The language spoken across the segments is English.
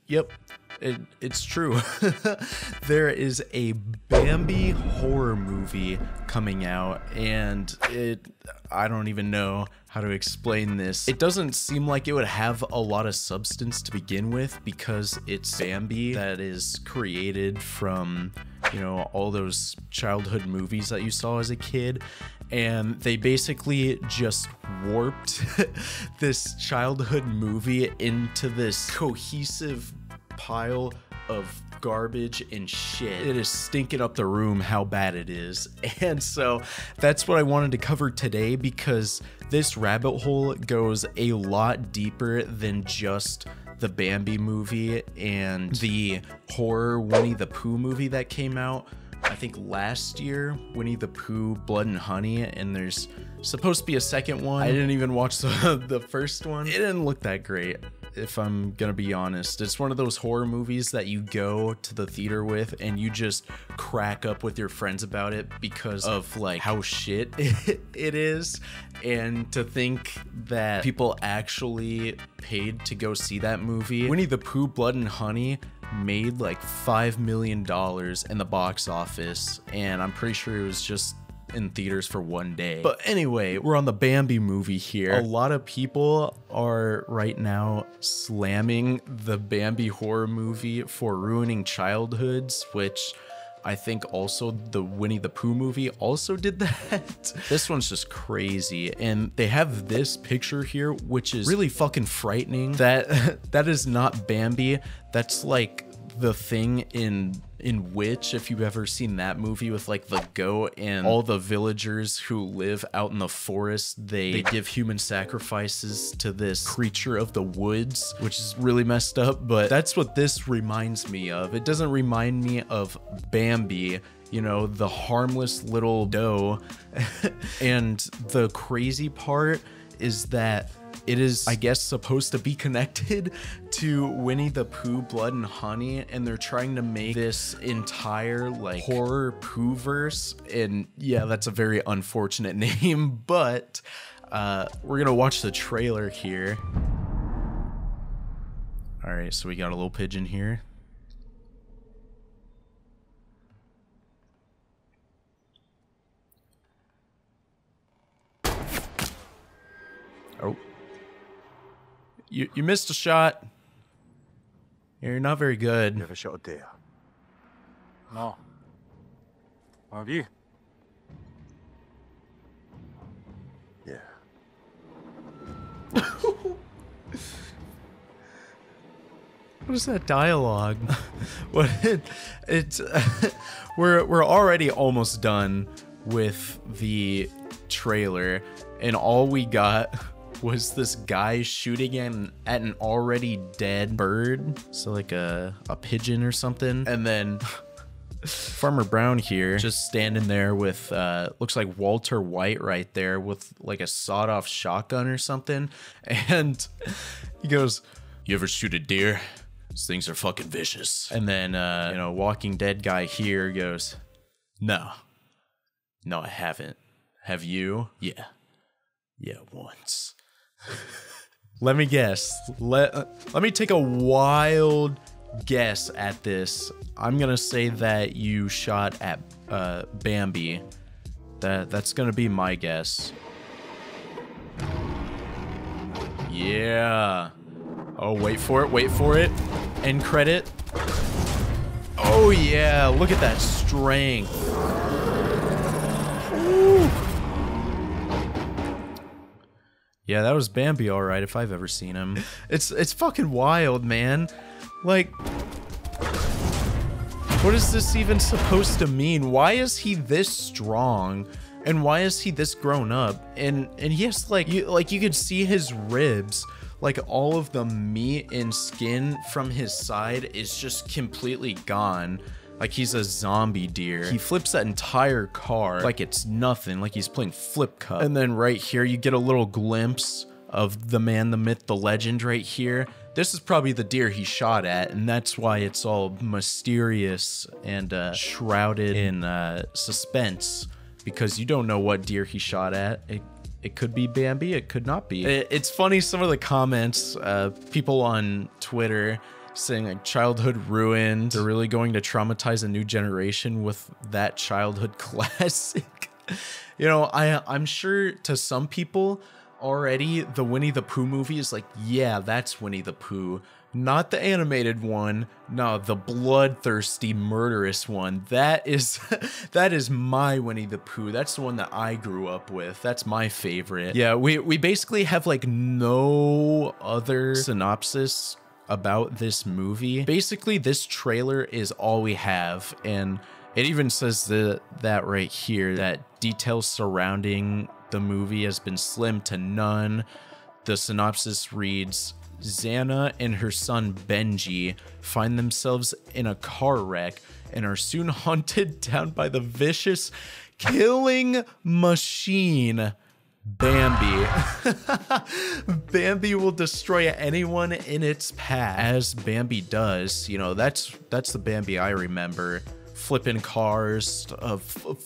Yep, it's true. There is a Bambi horror movie coming out, and I don't even know how to explain this. It doesn't seem like it would have a lot of substance to begin with because it's Bambi that is created from, you know, all those childhood movies that you saw as a kid. And they basically just warped this childhood movie into this cohesive pile of garbage and shit. It is stinking up the room how bad it is. And so that's what I wanted to cover today, because this rabbit hole goes a lot deeper than just the Bambi movie and the horror Winnie the Pooh movie that came out, I think last year, Winnie the Pooh, Blood and Honey, and there's supposed to be a second one. I didn't even watch the first one. It didn't look that great, if I'm gonna be honest. It's one of those horror movies that you go to the theater with and you just crack up with your friends about it because of like how shit it is. And to think that people actually paid to go see that movie. Winnie the Pooh, Blood and Honey made like $5 million in the box office, and I'm pretty sure it was just in theaters for one day. But anyway, we're on the Bambi movie here. A lot of people are right now slamming the Bambi horror movie for ruining childhoods, which I think also the Winnie the Pooh movie also did that. This one's just crazy. And they have this picture here, which is really fucking frightening. That is not Bambi. That's like the thing in Witch, if you've ever seen that movie with like the goat and all the villagers who live out in the forest, they give human sacrifices to this creature of the woods, which is really messed up. But that's what this reminds me of. It doesn't remind me of Bambi, you know, the harmless little doe. And the crazy part is that it is, I guess, supposed to be connected to Winnie the Pooh, Blood and Honey, and they're trying to make this entire like horror Pooh-verse. And yeah, that's a very unfortunate name, but we're gonna watch the trailer here. All right, so we got a little pigeon here. Oh. You missed a shot. You're not very good. You ever shot a deer? No. What have you? Yeah. What is that dialogue? What it's we're already almost done with the trailer, and all we got was this guy shooting at an already dead bird, so like a pigeon or something. And then Farmer Brown here just standing there with looks like Walter White right there with like a sawed-off shotgun or something, and he goes, "You ever shoot a deer? These things are fucking vicious." And then you know, Walking Dead guy here goes, no, I haven't. Have you? Yeah, once." Let me guess. Let me take a wild guess at this. I'm gonna say that you shot at Bambi. That's gonna be my guess. Yeah. Oh, wait for it. End credit. Oh yeah, look at that strength. Ooh. Yeah, that was Bambi, all right, if I've ever seen him. It's fucking wild, man. Like, what is this even supposed to mean? Why is he this strong? And why is he this grown up? And he has like you could see his ribs. Like all of the meat and skin from his side is just completely gone. Like he's a zombie deer. He flips that entire car like it's nothing, like he's playing flip cup. And then right here, you get a little glimpse of the man, the myth, the legend right here. This is probably the deer he shot at, and that's why it's all mysterious and shrouded in suspense, because you don't know what deer he shot at. It could be Bambi, it could not be. It's funny, some of the comments, people on Twitter, saying like childhood ruined. They're really going to traumatize a new generation with that childhood classic. You know, I'm sure to some people already the Winnie the Pooh movie is like, yeah, that's Winnie the Pooh. Not the animated one. No, the bloodthirsty, murderous one. That is my Winnie the Pooh. That's the one that I grew up with. That's my favorite. Yeah, we basically have like no other synopsis about this movie. Basically, this trailer is all we have, and it even says that right here, that details surrounding the movie has been slimmed to none. The synopsis reads, Xana and her son Benji find themselves in a car wreck and are soon hunted down by the vicious killing machine Bambi. Bambi will destroy anyone in its path, as Bambi does. You know, that's the Bambi I remember. Flipping cars,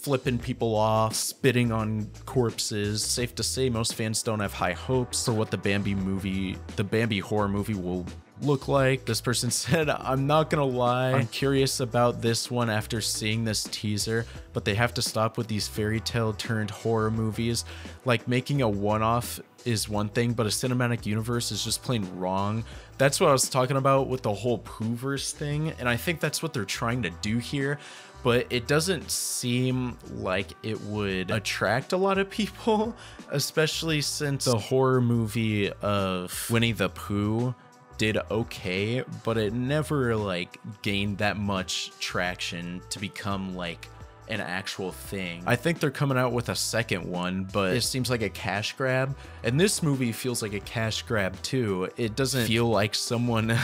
flipping people off, spitting on corpses. Safe to say most fans don't have high hopes for what the Bambi horror movie will look like. This person said, I'm not gonna lie, I'm curious about this one after seeing this teaser, but they have to stop with these fairy tale turned horror movies. Like, making a one-off is one thing, but a cinematic universe is just plain wrong. That's what I was talking about with the whole Poohverse thing, and I think that's what they're trying to do here, but it doesn't seem like it would attract a lot of people, especially since the horror movie of Winnie the Pooh did okay, but it never like gained that much traction to become like an actual thing. I think they're coming out with a second one, but it seems like a cash grab, and this movie feels like a cash grab too. It doesn't feel like someone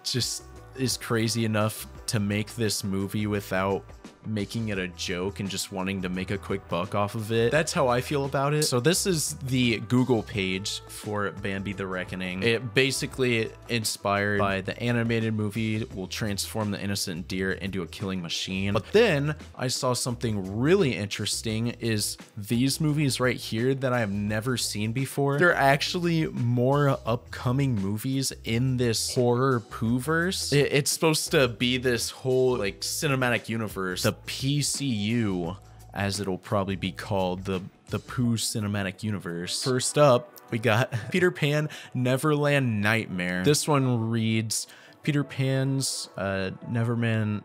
just is crazy enough to make this movie without making it a joke and just wanting to make a quick buck off of it. That's how I feel about it. So this is the Google page for Bambi the Reckoning. It basically inspired by the animated movie will transform the innocent deer into a killing machine. But then I saw something really interesting is these movies right here that I have never seen before. There are actually more upcoming movies in this horror Poohverse. It's supposed to be this whole like cinematic universe. The PCU, as it'll probably be called, the Pooh Cinematic Universe. First up, we got Peter Pan Neverland Nightmare. This one reads, Peter Pan's Neverland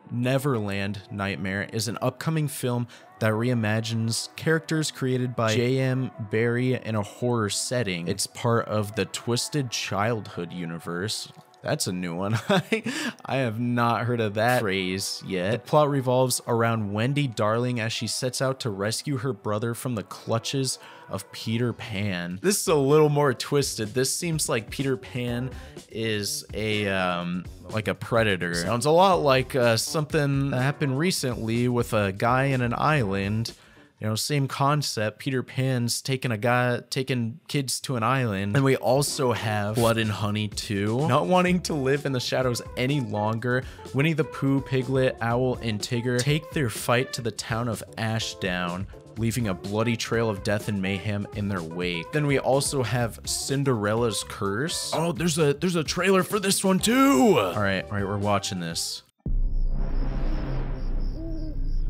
Nightmare is an upcoming film that reimagines characters created by J.M. Barrie in a horror setting. It's part of the Twisted Childhood universe. That's a new one. I have not heard of that phrase yet. The plot revolves around Wendy Darling as she sets out to rescue her brother from the clutches of Peter Pan. This is a little more twisted. This seems like Peter Pan is like a predator. Sounds a lot like something that happened recently with a guy in an island. You know, same concept. Peter Pan's taking kids to an island. And we also have Blood and Honey 2. Not wanting to live in the shadows any longer, Winnie the Pooh, Piglet, Owl, and Tigger take their fight to the town of Ashdown, leaving a bloody trail of death and mayhem in their wake. Then we also have Cinderella's Curse. Oh, there's a trailer for this one too. All right, we're watching this.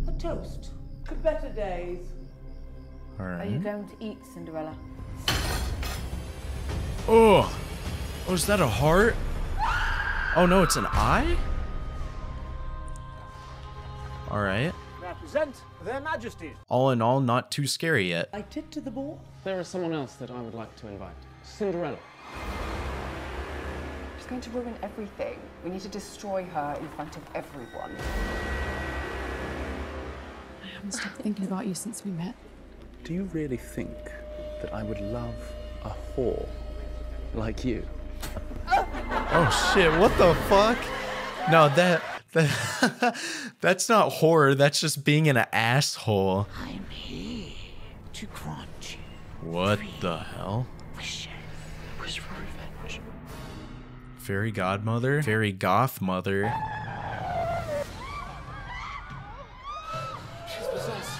A toast to better days. All right. Are you going to eat, Cinderella? Oh, is that a heart? Oh no, it's an eye? All right. Represent their majesties. All in all, not too scary yet. I tit to the ball. There is someone else that I would like to invite. Cinderella. She's going to ruin everything. We need to destroy her in front of everyone. I haven't stopped thinking about you since we met. Do you really think that I would love a whore like you? Oh shit, what the fuck? No, that's not horror, that's just being an asshole. I'm here to grant you What the hell? wishes. Wish for revenge. Fairy godmother? Fairy goth mother? She's possessed.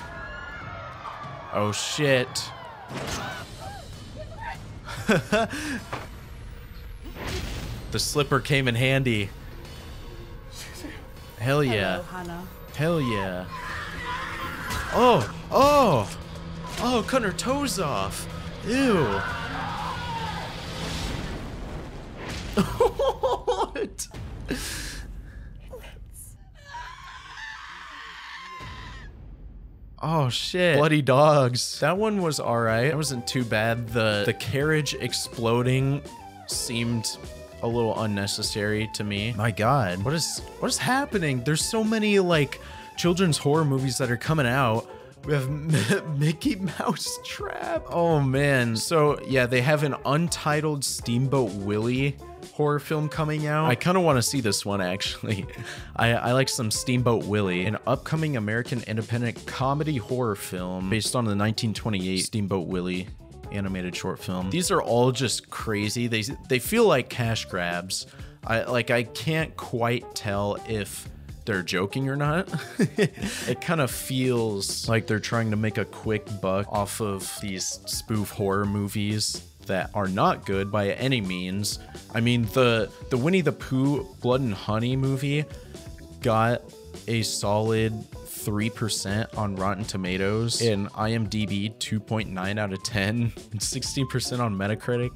Oh shit. The slipper came in handy. Hell yeah. Hello, Hannah. Hell yeah. Oh, oh, oh, cutting her toes off. Ew. What? Oh shit. Bloody dogs. That one was alright. It wasn't too bad. The carriage exploding seemed a little unnecessary to me. My god. What is happening? There's so many like children's horror movies that are coming out. We have Mickey Mouse Trap. Oh man. So yeah, they have an untitled Steamboat Willie horror film coming out. I kind of want to see this one actually. I like some Steamboat Willie, an upcoming American independent comedy horror film based on the 1928 Steamboat Willie animated short film. These are all just crazy. They feel like cash grabs. I can't quite tell if they're joking or not. It kind of feels like they're trying to make a quick buck off of these spoof horror movies that are not good by any means. I mean, the Winnie the Pooh Blood and Honey movie got a solid 3% on Rotten Tomatoes and IMDb 2.9 out of 10 and 16% on Metacritic.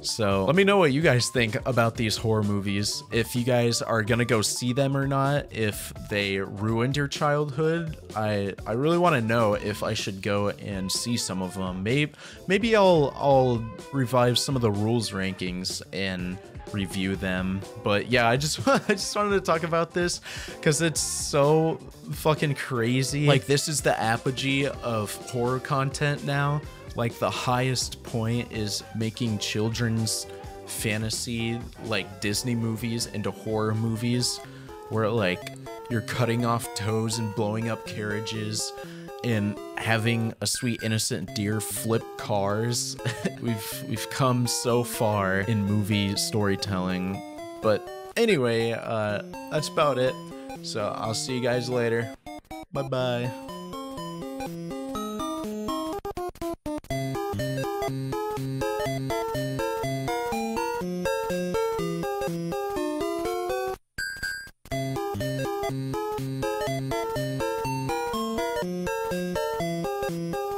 So let me know what you guys think about these horror movies. If you guys are gonna go see them or not, if they ruined your childhood. I really want to know if I should go and see some of them. Maybe I'll revive some of the rules rankings and review them. But yeah, I just wanted to talk about this because it's so fucking crazy. Like, this is the apogee of horror content now. Like, the highest point is making children's fantasy, like Disney movies, into horror movies where like you're cutting off toes and blowing up carriages and having a sweet innocent deer flip cars. We've come so far in movie storytelling. But anyway, that's about it. So I'll see you guys later. Bye bye. Yeah.